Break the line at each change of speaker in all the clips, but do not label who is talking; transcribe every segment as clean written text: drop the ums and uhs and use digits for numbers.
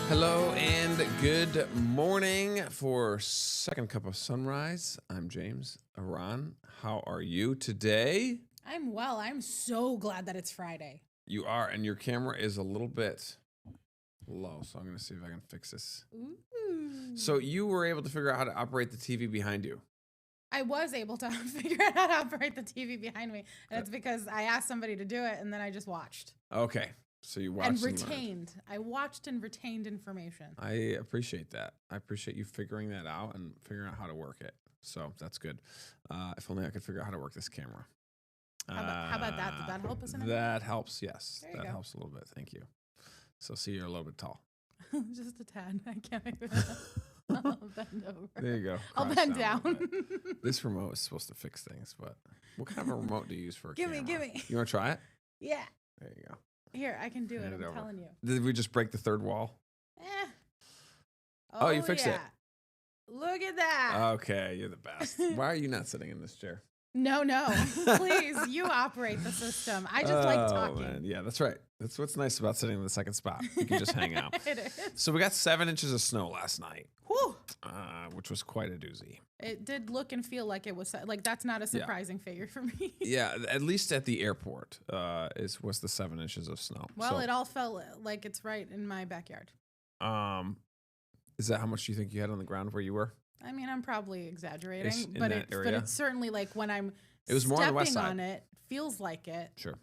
Hello and good morning for Second Cup of Sunrise. I'm James Aran. How are you today?
I'm well. I'm so glad that it's Friday.
You are, and your camera is a little bit low, so I'm going to see if I can fix this.
Ooh.
So you were able to figure out how to operate the TV behind you.
I was able to figure out how to operate the TV behind me, and it's because I asked somebody to do it, and then I just watched.
Okay, so you watched
And
learned.
retained. I watched and retained information.
I appreciate that. I appreciate you figuring that out and figuring out how to work it. So that's good. If only I could figure out how to work this camera.
How about that? Did that help us in any way?
That helps, yes.
There you
That
go.
helps a little bit. Thank you. So see, you're a little bit tall.
Just a tad. I can't even. I'll bend over.
There you go.
I'll
Crouch
bend
a
down.
little bit. This remote is supposed to fix things, but what kind of a remote do you use for a camera?
Give me.
You want to try it?
Yeah.
There you go.
Here, I can do
Hand
it.
it
I'm
over.
telling you.
Did we just break the third wall?
Eh.
Oh, you fixed it.
Look at that.
Okay, you're the best. Why are you not sitting in this chair?
No. Please, you operate the system. I just like talking.
Man. Yeah, that's right. That's what's nice about sitting in the second spot. You can just hang out.
It is.
So we got 7 inches of snow last night,
Whew.
which was quite a doozy.
It did look and feel like it was like that's not a surprising figure for me.
Yeah, at least at the airport was the 7 inches of snow.
Well,
So,
it all felt like it's right in my backyard.
is that how much you think you had on the ground where you were?
I mean, I'm probably exaggerating,
Ish, in
but
that
but
area?
it's certainly like when I'm
It was more on the west
stepping
side.
on it, feels like it.
Sure.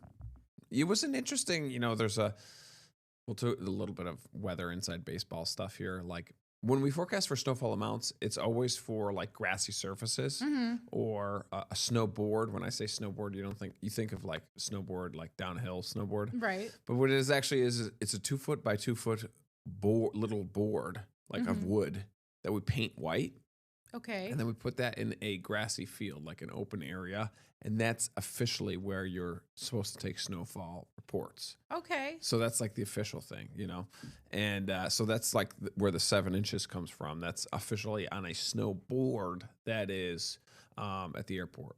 It was an interesting, we'll do a little bit of weather inside baseball stuff here. Like when we forecast for snowfall amounts, it's always for like grassy surfaces
Mm-hmm.
or a snowboard. When I say snowboard, you think of like snowboard, like downhill snowboard.
Right.
But what it is actually is it's a 2 foot by 2 foot little board, like of
Mhm.
wood that we paint white.
Okay.
And then we put that in a grassy field, like an open area. And that's officially where you're supposed to take snowfall reports.
Okay.
So that's like the official thing, And so that's like where the 7 inches comes from. That's officially on a snowboard that is at the airport.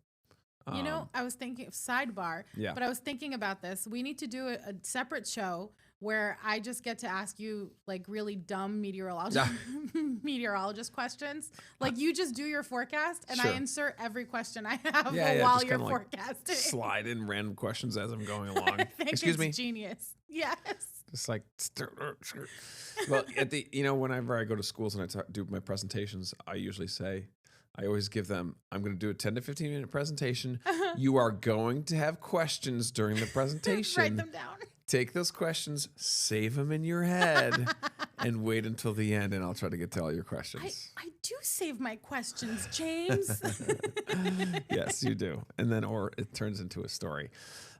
I was thinking sidebar,
Yeah.
but I was thinking about this. We need to do a separate show where I just get to ask you like really dumb meteorologist questions. Like you just do your forecast and I
Sure.
insert every question I have
Yeah,
while
just
you're
kinda like
forecasting.
slide in random questions as I'm going along.
I think
Excuse
it's
me.
genius. Yes.
Just like, well, whenever I go to schools and I do my presentations, I always give them, I'm going to do a 10 to 15 minute presentation. You are going to have questions during the presentation.
Write them down.
Take those questions, save them in your head, and wait until the end, and I'll try to get to all your questions.
I do save my questions, James.
Yes, you do. And then, or it turns into a story.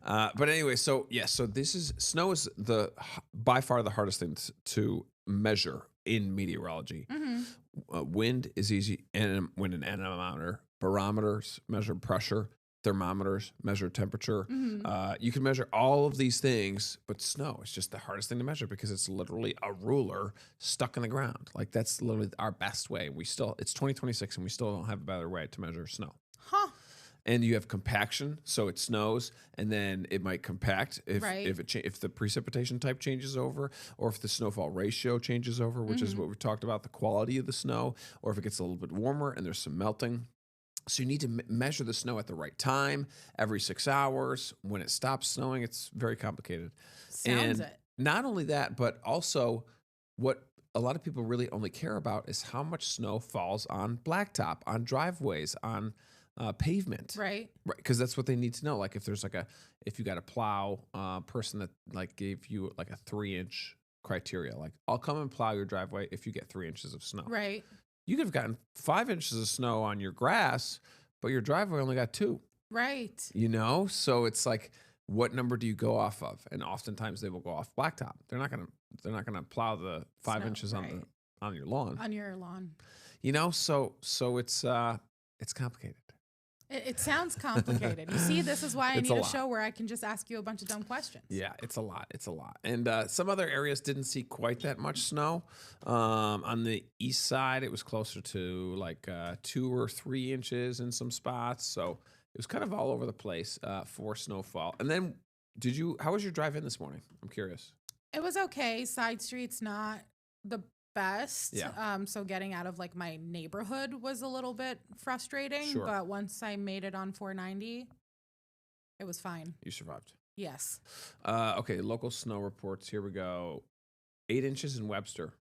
But anyway, so snow is by far the hardest thing to measure in meteorology.
Mm-hmm.
Wind is easy, and wind and anemometer, barometers measure pressure, thermometers measure temperature.
Mm-hmm.
You can measure all of these things, but snow is just the hardest thing to measure because it's literally a ruler stuck in the ground. Like that's literally our best way. It's 2026 and we still don't have a better way to measure snow.
Huh.
And you have compaction, so it snows, and then it might compact
Right.
if the precipitation type changes over, or if the snowfall ratio changes over, which is what we talked about, the quality of the snow, or if it gets a little bit warmer and there's some melting. So you need to measure the snow at the right time, every 6 hours. When it stops snowing, it's very complicated.
Sounds
And
it.
not only that, but also what a lot of people really only care about is how much snow falls on blacktop, on driveways, on pavement.
Right.
Right, because that's what they need to know. Like if you got a plow person that like gave you like a 3-inch criteria, like I'll come and plow your driveway if you get 3 inches of snow.
Right.
You could have gotten 5 inches of snow on your grass, but your driveway only got 2.
Right.
So it's like, what number do you go off of? And oftentimes they will go off blacktop. They're not gonna plow the 5
Snow,
inches
right.
on your lawn.
On your lawn.
So it's complicated.
It sounds complicated. You see, this is why I
It's
need
a
a
lot.
show where I can just ask you a bunch of dumb questions.
Yeah, it's a lot. And some other areas didn't see quite that much snow. On the east side, it was closer to like 2 or 3 inches in some spots. So it was kind of all over the place for snowfall. And then how was your drive in this morning? I'm curious.
It was okay. Side streets, not the best.
Yeah.
So getting out of like my neighborhood was a little bit frustrating,
Sure.
but once I made it on 490, it was fine.
You survived.
Yes.
Okay, local snow reports. Here we go. 8 inches in Webster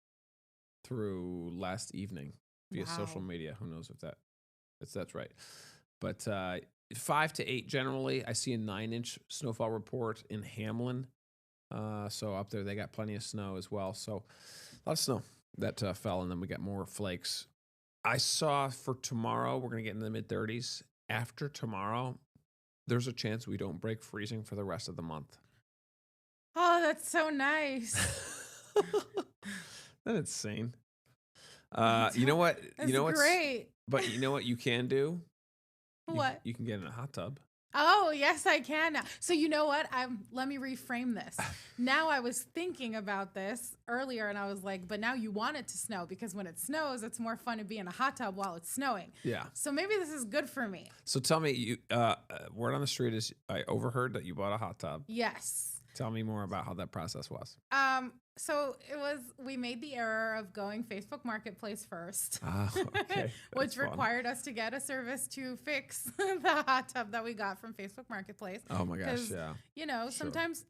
through last evening via social
Wow.
media. Who knows if that's right. But 5 to 8 generally. I see a 9-inch snowfall report in Hamlin. So up there they got plenty of snow as well. So a lot of snow that fell, and then we got more flakes. I saw for tomorrow we're gonna get in the mid-30s. After tomorrow, there's a chance we don't break freezing for the rest of the month.
Oh, that's so nice.
That's insane.
That's
You know what?
That's
You know what's
great.
But you know what you can do?
What?
You can get in a hot tub.
Oh, yes, I can now. So you know what? Let me reframe this. Now I was thinking about this earlier and I was like, but now you want it to snow because when it snows, it's more fun to be in a hot tub while it's snowing.
Yeah.
So maybe this is good for me.
So tell me, word on the street is I overheard that you bought a hot tub.
Yes.
Tell me more about how that process was.
So we made the error of going Facebook Marketplace first,
Oh, okay.
which
That's fun.
required us to get a service to fix the hot tub that we got from Facebook Marketplace.
Oh my gosh,
'Cause,
yeah.
You know,
Sure.
sometimes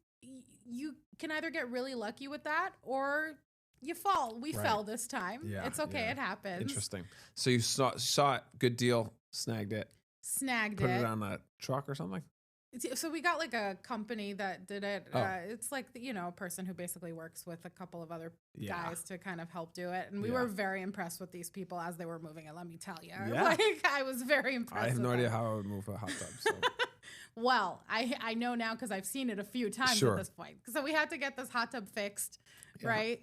you can either get really lucky with that or you fall. We
Right.
fell this time.
Yeah,
It's okay.
yeah.
It happens.
Interesting. So you saw it, good deal, snagged it,
Snagged
put
it.
it on a truck or something?
So we got like a company that did it.
Oh.
It's like, a person who basically works with a couple of other
Yeah.
guys to kind of help do it. And we
Yeah.
were very impressed with these people as they were moving it, let me tell you.
Yeah.
Like, I was very impressed.
I have
with
no idea
them.
how I would move a hot tub. So.
Well, I know now because I've seen it a few times
Sure.
at this point. So we had to get this hot tub fixed,
Yeah.
right?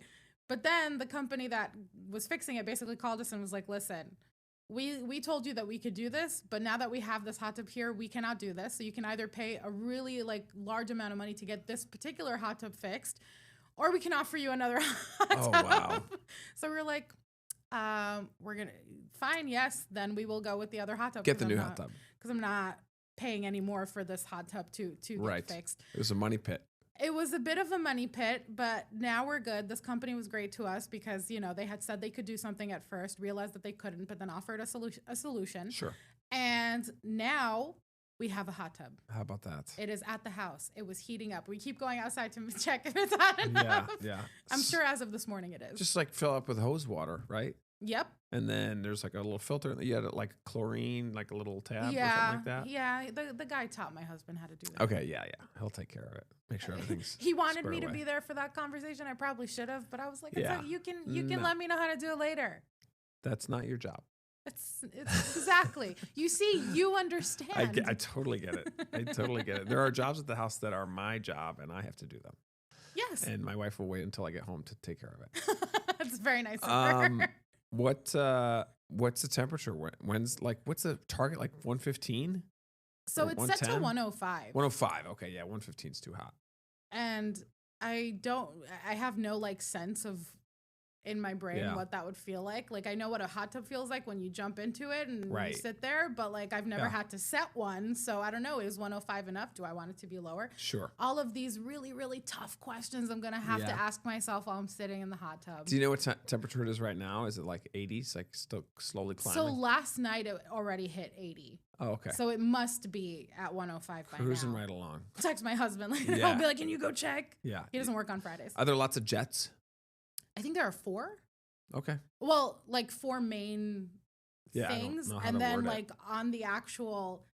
But then the company that was fixing it basically called us and was like, listen, we told you that we could do this, but now that we have this hot tub here, we cannot do this. So you can either pay a really like large amount of money to get this particular hot tub fixed, or we can offer you another hot
Oh,
tub.
wow.
So we're like, we're gonna fine, yes, then we will go with the other hot tub.
Get the new hot tub.
Because I'm not paying any more for this hot tub to
Right.
get fixed.
It was a money pit.
It was a bit of a money pit, but now we're good. This company was great to us because, they had said they could do something at first, realized that they couldn't, but then offered a solution.
Sure.
And now we have a hot tub.
How about that?
It is at the house. It was heating up. We keep going outside to check if it's hot
Yeah,
enough.
yeah.
I'm sure as of this morning it is.
Just like fill up with hose water, right?
Yep.
And then there's like a little filter. You had like chlorine, like a little tab or something
Yeah.
like that.
Yeah. The guy taught my husband how to do that.
Okay, yeah. He'll take care of it. Make sure everything's.
He wanted
squared
me to
away.
be there for that conversation. I probably should have, but I was like,
Yeah.
you can
No.
let me know how to do it later.
That's not your job.
It's exactly. You see, you understand.
I totally get it. I totally get it. There are jobs at the house that are my job, and I have to do them.
Yes.
And my wife will wait until I get home to take care of it.
That's very nice of
Um,
her.
What's the temperature? When's like what's the target? Like 115?
So
or
it's set to
110?
105.
105. Okay, yeah, 115 is too hot.
And I have no like sense of in my brain
Yeah.
what that would feel like. Like I know what a hot tub feels like when you jump into it and you
Right.
sit there, but like I've never
Yeah.
had to set one. So I don't know, is 105 enough? Do I want it to be lower?
Sure.
All of these really, really tough questions I'm going to have to
Yeah.
ask myself while I'm sitting in the hot tub.
Do you know what temperature it is right now? Is it like 80s? Like still slowly climbing?
So last night it already hit 80.
Oh, okay.
So it must be at 105 by
Cruising
now.
right along.
Text my husband later.
Yeah.
I'll be like, can you go check?
Yeah.
He doesn't work on Fridays.
Are there lots of jets?
I think there are 4.
Okay.
Well, like 4 main
Yeah, I don't
things.
know how
And
to
then
word it.
like on the actual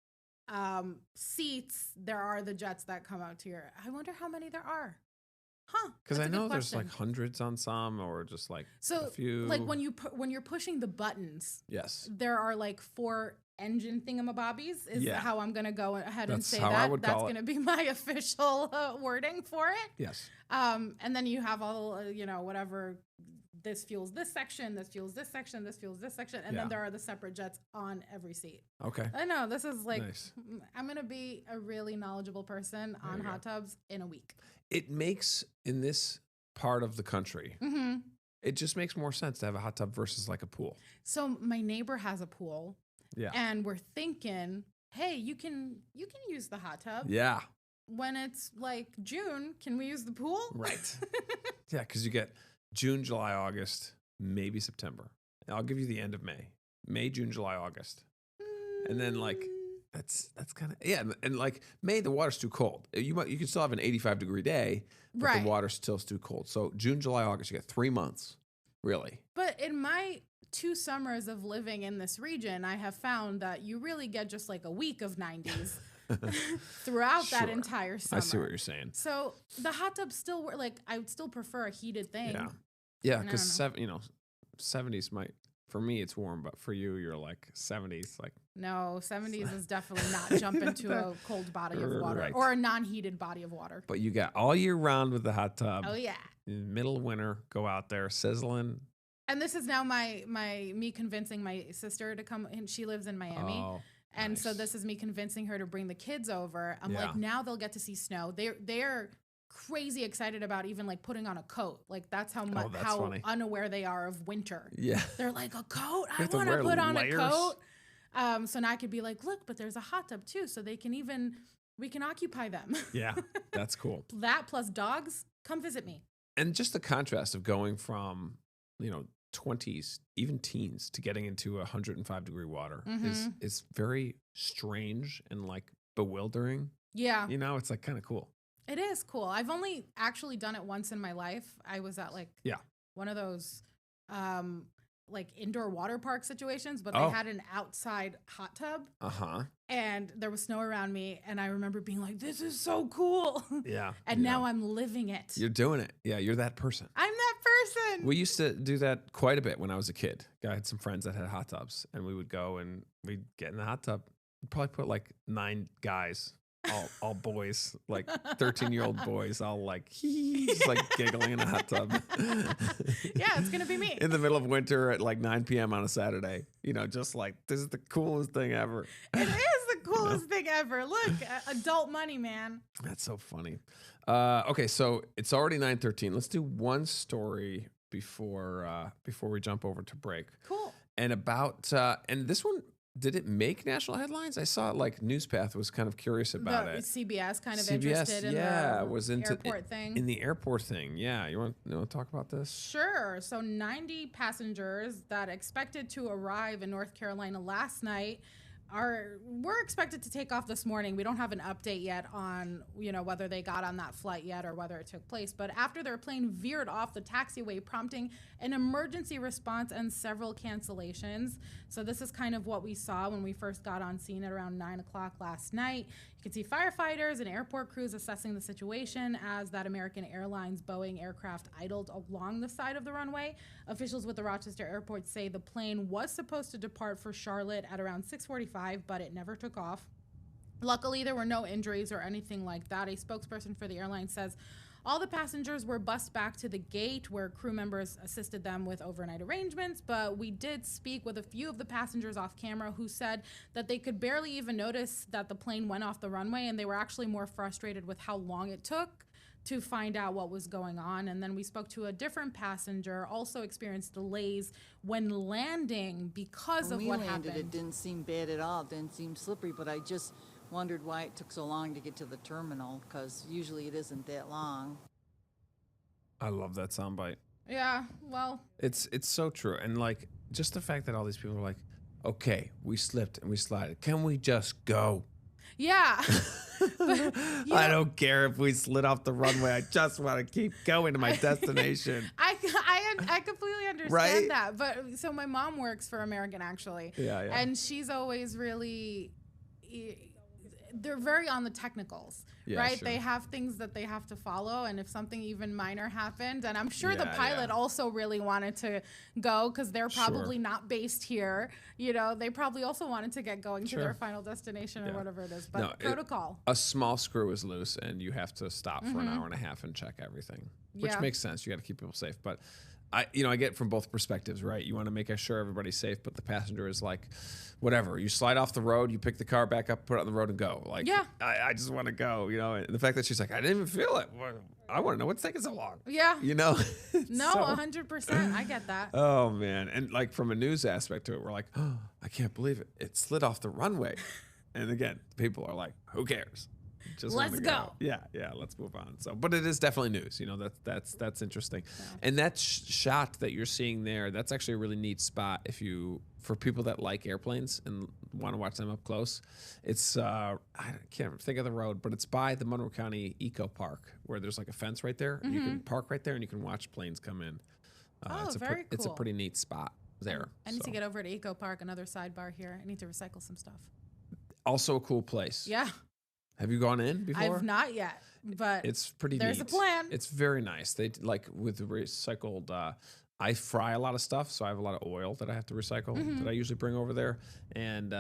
seats, there are the jets that come out to your. I wonder how many there are. Huh.
Because
that's
I
a good
know there's like
question.
hundreds on some, or just like
So
a few.
like when you're pushing the buttons,
Yes.
there are like 4 engine thingamabobbies is
Yeah.
how I'm going to go ahead and
That's
say
how I
that.
would
That's
call it.
going to be my official wording for it.
Yes.
And then you have all, whatever, this fuels this section, this fuels this section, this fuels this section. And
Yeah.
then there are the separate jets on every seat.
Okay.
I know this is like,
Nice.
I'm going to be a really knowledgeable person
There
on
you go.
hot tubs in a week.
It makes in this part of the country,
Mm-hmm.
it just makes more sense to have a hot tub versus like a pool.
So my neighbor has a pool.
Yeah.
And we're thinking, hey, you can use the hot tub.
Yeah.
When it's like June, can we use the pool?
Right. Yeah, because you get June, July, August, maybe September. And I'll give you the end of May. May, June, July, August. And then like that's kind of and like May the water's too cold. You can still have an 85-degree day, but
Right.
the water's still too cold. So June, July, August, you got 3 months, really.
But in my 2 summers of living in this region, I have found that you really get just like a week of 90s throughout that
Sure.
entire summer.
I see what you're saying.
So the hot tub still like I would still prefer a heated thing.
Yeah,
And I
because
don't know.
70s might. For me, it's warm, but for you, you're like 70s, like
No, 70s is definitely not jump into a cold body of water
Right.
or a non-heated body of water.
But you got all year round with the hot tub.
Oh yeah.
In the middle of winter, go out there sizzling.
And this is now me convincing my sister to come, and she lives in Miami.
Oh,
And so
nice.
this is me convincing her to bring the kids over. I'm
Yeah.
like, now they'll get to see snow. They're crazy excited about even like putting on a coat. Like that's how much
that's
how
funny.
unaware they are of winter.
Yeah.
They're like, a coat? I
have to
want to
wear
put on
layers.
a coat. So now I could be like, look, but there's a hot tub too, so we can occupy them.
Yeah, that's cool.
That plus dogs, come visit me.
And just the contrast of going from, 20s, even teens, to getting into 105-degree water is very strange and like bewildering.
Yeah,
It's like kind of cool.
it is cool. I've only actually done it once in my life. I was at like one of those like indoor water park situations, but they
Oh.
had an outside hot tub
Uh-huh.
and there was snow around me, and I remember being like, this is so cool.
Yeah.
And now I'm living it.
You're doing it. Yeah, you're that person.
I'm that person.
We used to do that quite a bit when I was a kid. I had some friends that had hot tubs, and we would go and we'd get in the hot tub. We'd probably put like 9 guys, all boys, like 13-year-old boys, all like just like giggling in a hot tub.
Yeah, it's gonna be me.
In the middle of winter at like 9 p.m. on a Saturday. Just like, this is the coolest thing ever.
It is the coolest thing ever. Look, adult money, man.
That's so funny. Okay, so it's already 9:13. Let's do one story before we jump over to break.
Cool.
And and this one, did it make national headlines? I saw it like Newspath was kind of curious about
The
it.
CBS kind of
CBS,
interested in the
was into
airport thing.
In the airport thing. Yeah, you want to talk about this?
Sure. So 90 passengers that expected to arrive in North Carolina last night were expected to take off this morning. We don't have an update yet on, whether they got on that flight yet or whether it took place. But after their plane veered off the taxiway, prompting an emergency response and several cancellations. So this is kind of what we saw when we first got on scene at around 9 o'clock last night. You can see firefighters and airport crews assessing the situation as that American Airlines Boeing aircraft idled along the side of the runway. Officials with the Rochester airport say the plane was supposed to depart for Charlotte at around 6:45, but it never took off. Luckily, there were no injuries or anything like that. A spokesperson for the airline says all the passengers were bused back to the gate where crew members assisted them with overnight arrangements, but we did speak with a few of the passengers off camera who said that they could barely even notice that the plane went off the runway, and they were actually more frustrated with how long it took to find out what was going on. And then we spoke to a different passenger, also experienced delays when landing because of what
When we landed,
happened.
it didn't seem bad at all. It didn't seem slippery, but I just wondered why it took so long to get to the terminal, because usually it isn't that long.
I love that soundbite.
Yeah, well,
It's so true. And like just the fact that all these people are like, okay, we slipped and we slided. Can we just go?
yeah. But,
I don't care if we slid off the runway. I just want to keep going to my destination.
I completely understand
Right?
that. But so my mom works for American, actually.
Yeah, yeah.
And she's always really, they're very on the technicals,
Yeah,
right?
sure.
They have things that they have to follow. And if something even minor happened, and I'm sure the
Yeah,
pilot
yeah.
also really wanted to go because they're probably
Sure.
not based here. They probably also wanted to get going to
Sure.
their final destination or
Yeah.
whatever it is. But
No,
protocol.
A small screw is loose and you have to stop for an hour and a half and check everything, which
Yeah.
makes sense. You got to keep people safe. But I get from both perspectives, right? You want to make sure everybody's safe, but the passenger is like, whatever. You slide off the road, you pick the car back up, put it on the road and go. Like,
Yeah.
I just want to go, And the fact that she's like, I didn't even feel it. Well, I want to know what's taking so long.
Yeah.
It's
No,
so-
100%. I get that.
Oh man. And like from a news aspect to it, we're like, oh, I can't believe it. It slid off the runway. And again, people are like, who cares? Just
Let's
wanna
go.
Yeah, let's move on. So, but it is definitely news. You know, that's interesting. And that shot that you're seeing there, that's actually a really neat spot for people that like airplanes and want to watch them up close. It's I can't think of the road, but it's by the Monroe County Eco Park where there's like a fence right there, and you can park right there and you can watch planes come in.
Oh, very
It's a
cool.
pretty neat spot there.
I need
So.
to get over to Eco Park, another sidebar here. I need to recycle some stuff.
Also a cool place.
Yeah,
Have you gone in before?
I've not yet, but
It's pretty
there's
neat.
a plan.
It's very nice. They like with the recycled. I fry a lot of stuff, so I have a lot of oil that I have to recycle that I usually bring over there, and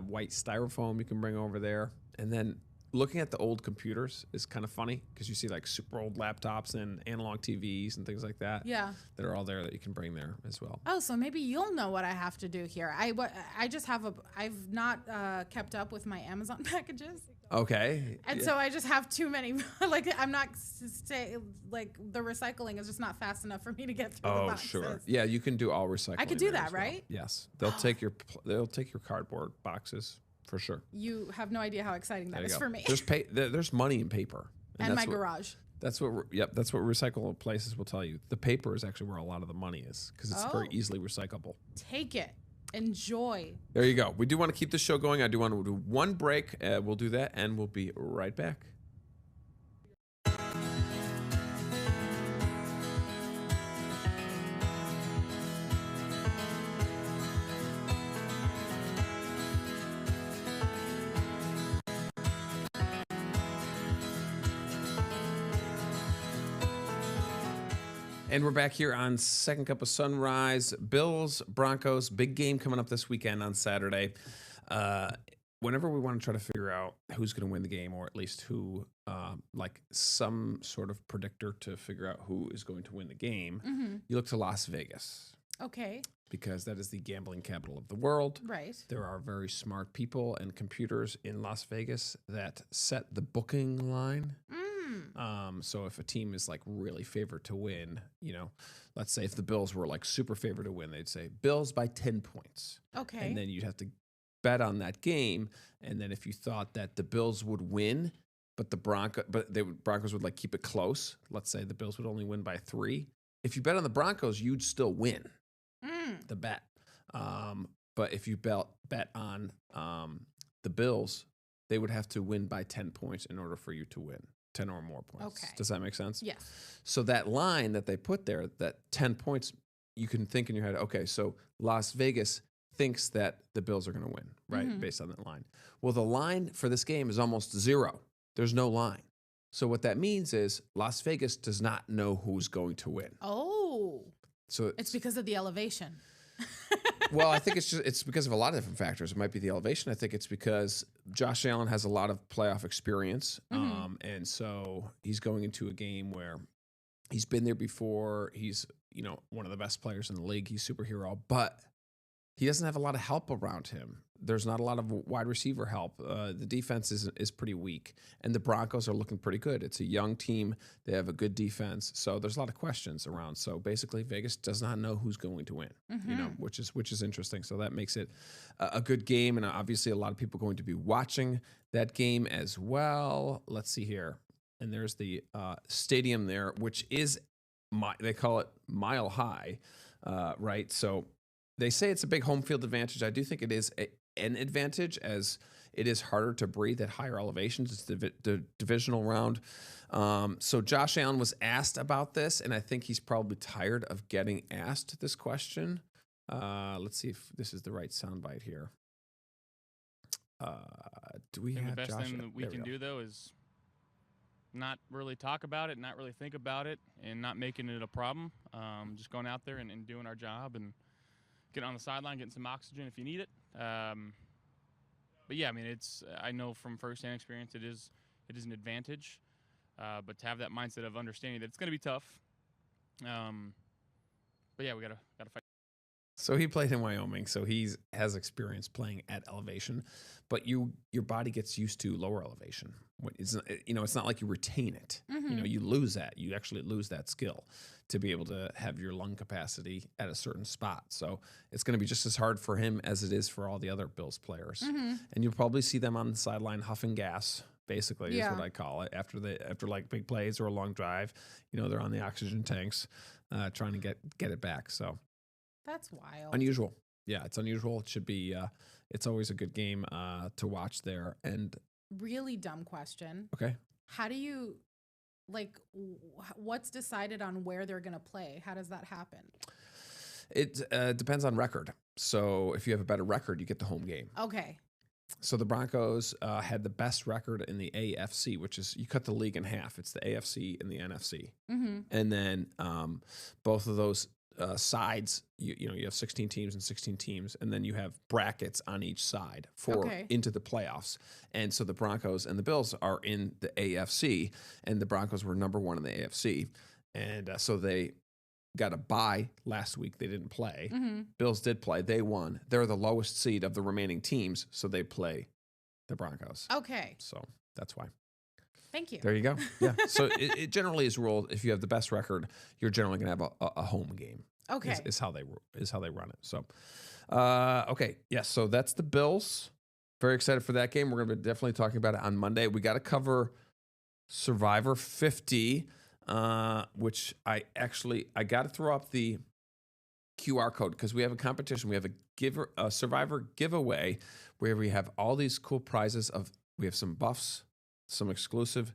white styrofoam you can bring over there. And then looking at the old computers is kind of funny because you see like super old laptops and analog TVs and things like that.
Yeah.
that are all there that you can bring there as well.
Oh, so maybe you'll know what I have to do here. I just have I've not kept up with my Amazon packages.
Okay.
And so I just have too many. Like I'm not like the recycling is just not fast enough for me to get through the
Oh,
boxes.
sure. Yeah, you can do all recycling.
I could do
there
that,
as well.
right?
Yes, they'll take your cardboard boxes for sure.
You have no idea how exciting that
There you
is
go.
for me.
There's money in paper,
And my
that's what-
garage.
That's what. That's what recyclable places will tell you. The paper is actually where a lot of the money is because it's very
Oh.
easily recyclable.
Take it. Enjoy.
There you go. We do want to keep the show going. I do want to do one break. We'll do that, and we'll be right back. And we're back here on Second Cup of Sunrise. Bills, Broncos, big game coming up this weekend on Saturday. Whenever we want to try to figure out who's going to win the game, or at least who, like some sort of predictor to figure out who is going to win the game, you look to Las Vegas
Okay.
because that is the gambling capital of the world.
Right.
There are very smart people and computers in Las Vegas that set the booking line. So if a team is like really favored to win, you know, let's say if the Bills were like super favored to win, they'd say Bills by 10 points.
Okay.
And then you'd have to bet on that game. And then if you thought that the Bills would win, but Broncos would like keep it close. Let's say the Bills would only win by 3. If you bet on the Broncos, you'd still win the bet. But if you bet on the Bills, they would have to win by 10 points in order for you to win. 10 or more points.
Okay.
Does that make sense?
Yes.
So that line that they put there, that 10 points, you can think in your head, okay, so Las Vegas thinks that the Bills are going to win, right? Based on that line. Well, the line for this game is almost 0. There's no line. So what that means is Las Vegas does not know who's going to win.
Oh.
So
It's because of the elevation.
well, I think it's because of a lot of different factors. It might be the elevation. I think it's because Josh Allen has a lot of playoff experience, and so he's going into a game where he's been there before. He's one of the best players in the league. He's superhero, but he doesn't have a lot of help around him. There's not a lot of wide receiver help. The defense is pretty weak, and the Broncos are looking pretty good. It's a young team. They have a good defense, so there's a lot of questions around. So basically, Vegas does not know who's going to win, which is interesting. So that makes it a good game, and obviously a lot of people going to be watching that game as well. Let's see here, and there's the stadium there, which is they call it Mile High, right? So they say it's a big home field advantage. I do think it is an advantage, as it is harder to breathe at higher elevations. It's the divisional round. So Josh Allen was asked about this, and I think he's probably tired of getting asked this question. Let's see if this is the right soundbite here. Do we
I think
have
the best
Josh?
thing that we
There
can
go.
do, though, is not really talk about it, not really think about it, and not making it a problem. Just going out there and doing our job and getting on the sideline, getting some oxygen if you need it. But yeah, I mean, I know from firsthand experience it is an advantage, but to have that mindset of understanding that it's going to be tough. But yeah, we gotta fight.
So he played in Wyoming, so he has experience playing at elevation, but your body gets used to lower elevation. It's not like you retain it. You lose that. You actually lose that skill to be able to have your lung capacity at a certain spot. So it's going to be just as hard for him as it is for all the other Bills players. And you'll probably see them on the sideline huffing gas basically is what I call it. After like big plays or a long drive, they're on the oxygen tanks, trying to get it back. So
That's wild.
unusual. Yeah, it's unusual. It should be. It's always a good game to watch there. And
Really dumb question.
okay,
How do you, what's decided on where they're going to play? How does that happen?
it depends on record. So if you have a better record, you get the home game.
Okay.
So the Broncos had the best record in the AFC, which is you cut the league in half. It's the AFC and the NFC, and then both of those sides, you have 16 teams and 16 teams, and then you have brackets on each side for into the playoffs. And so the Broncos and the Bills are in the AFC, and the Broncos were number 1 in the AFC, and so they got a bye last week. They didn't play. Bills did play. They won. They're the lowest seed of the remaining teams, so they play the Broncos.
Okay.
So that's why.
Thank you.
There you go. Yeah. So it generally is ruled if you have the best record, you're generally going to have a home game.
Okay.
Is how they run it. So, okay. Yes. So that's the Bills. Very excited for that game. We're going to be definitely talking about it on Monday. We got to cover Survivor 50. Which I got to throw up the QR code because we have a competition. We have a Survivor giveaway where we have all these cool prizes we have some buffs, some exclusive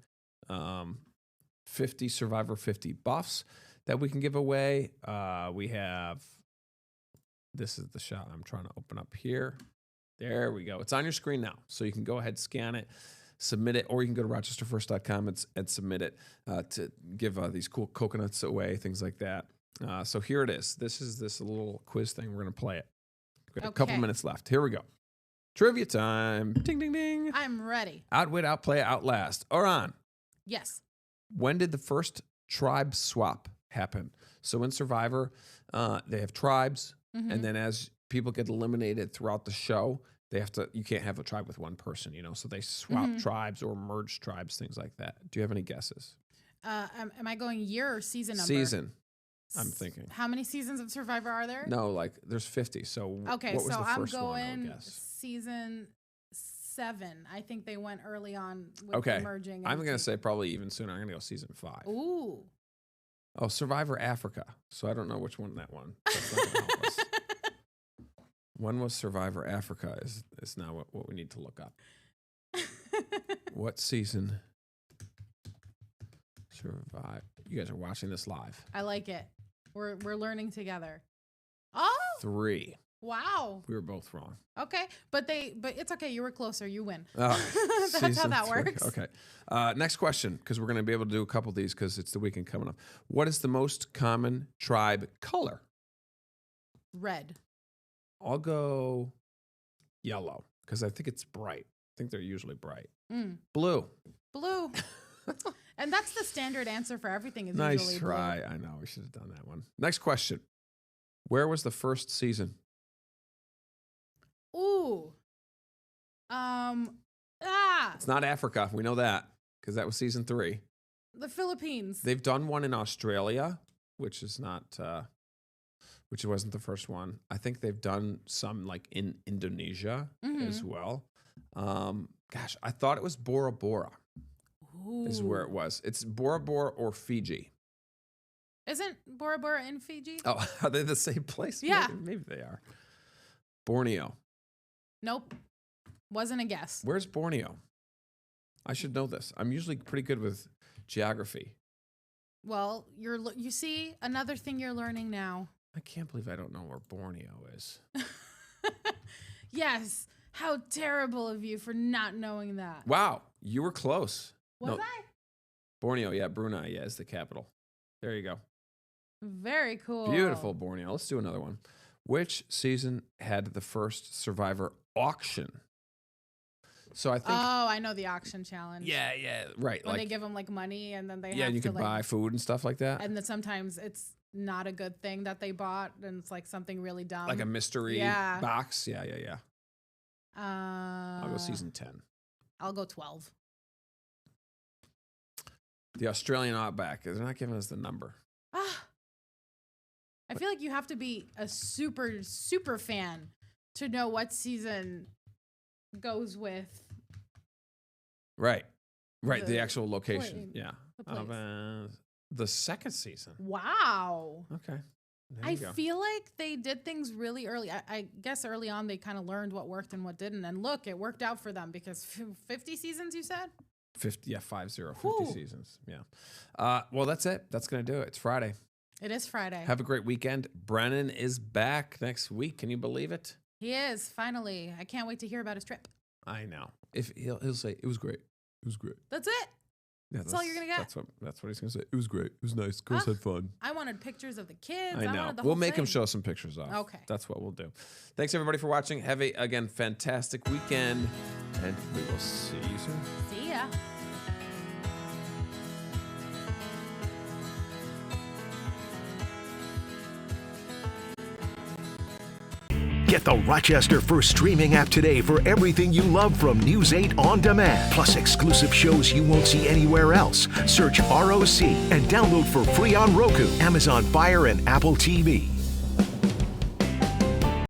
50 Survivor 50 buffs that we can give away. This is the shot I'm trying to open up here. There we go. It's on your screen now. So you can go ahead, scan it, submit it, or you can go to rochesterfirst.com and submit it to give these cool coconuts away, things like that. So here it is. This is this little quiz thing. We're going to play it. We got a couple minutes left. Here we go. Trivia time. Ding, ding, ding.
I'm ready.
Outwit, outplay, outlast. Oran.
Yes.
When did the first tribe swap happen? So in Survivor, they have tribes, and then as people get eliminated throughout the show, you can't have a tribe with one person, so they swap tribes or merge tribes, things like that. Do you have any guesses?
Am I going year or season number?
Season, I'm thinking.
How many seasons of Survivor are there?
No, there's 50. So what was the first
I'm
one, I
going
guess?
season 7. I think they went early on with the merging.
I'm going to say probably even sooner. I'm going to go season 5.
Ooh.
Oh, Survivor Africa. So I don't know which one that one. That's not gonna help us. When was Survivor Africa is now what we need to look up. What season? Survive. You guys are watching this live.
I like it. We're learning together. Oh,
3.
wow.
We were both wrong.
Okay, but it's okay. You were closer. You win.
That's
how that works.
Okay. Next question, because we're going to be able to do a couple of these because it's the weekend coming up. What is the most common tribe color?
Red.
I'll go yellow because I think it's bright. I think they're usually bright. Blue.
Blue. And that's the standard answer for everything. Is
Nice
usually
try.
blue.
I know we should have done that one. Next question. Where was the first season?
Ooh.
It's not Africa. We know that because that was season 3.
The Philippines.
They've done one in Australia, which is not, which wasn't the first one. I think they've done some in Indonesia as well. Gosh, I thought it was Bora Bora.
Ooh.
Is where it was. It's Bora Bora or Fiji.
Isn't Bora Bora in Fiji?
Oh, are they the same place?
Yeah.
Maybe they are. Borneo.
Nope. Wasn't a guess.
Where's Borneo? I should know this. I'm usually pretty good with geography.
Well, you see another thing you're learning now.
I can't believe I don't know where Borneo is.
Yes. How terrible of you for not knowing that.
Wow, you were close.
Was I?
Borneo, yeah, Brunei, yeah, is the capital. There you go.
Very cool.
Beautiful Borneo. Let's do another one. Which season had the first Survivor auction? So I think.
Oh, I know the auction challenge.
Yeah, right.
When they give them money and then they have
and you
to
can buy food and stuff like that.
And then sometimes it's not a good thing that they bought and it's something really dumb.
Like a mystery box. Yeah. I'll go season 10.
I'll go 12.
The Australian Outback. They're not giving us the number.
I feel like you have to be a super, super fan to know what season goes with.
Right. Right, the
the
actual location.
plane,
Yeah.
the place.
The second season.
Wow.
Okay. There
I
you go.
feel like they did things really early. I guess early on they kind of learned what worked and what didn't. And look, it worked out for them because 50 seasons, you said?
50, yeah, 50
Whew.
seasons. Yeah. Well, that's it. That's going to do it. It's Friday.
It is Friday.
Have a great weekend. Brennan is back next week. Can you believe it?
He is, finally. I can't wait to hear about his trip.
I know. If he'll say it was great. It was great.
That's it.
Yeah,
That's all you're gonna get?
That's what he's gonna say. It was great. It was nice. Girls
Huh?
had fun.
I wanted pictures of the kids.
I know.
wanted the
We'll
whole
make him
thing.
show some pictures off.
Okay.
That's what we'll do. Thanks everybody for watching. Have a again fantastic weekend, and we will see you soon.
See ya.
Get the Rochester First streaming app today for everything you love from News 8 On Demand, plus exclusive shows you won't see anywhere else. Search ROC and download for free on Roku, Amazon Fire, and Apple TV.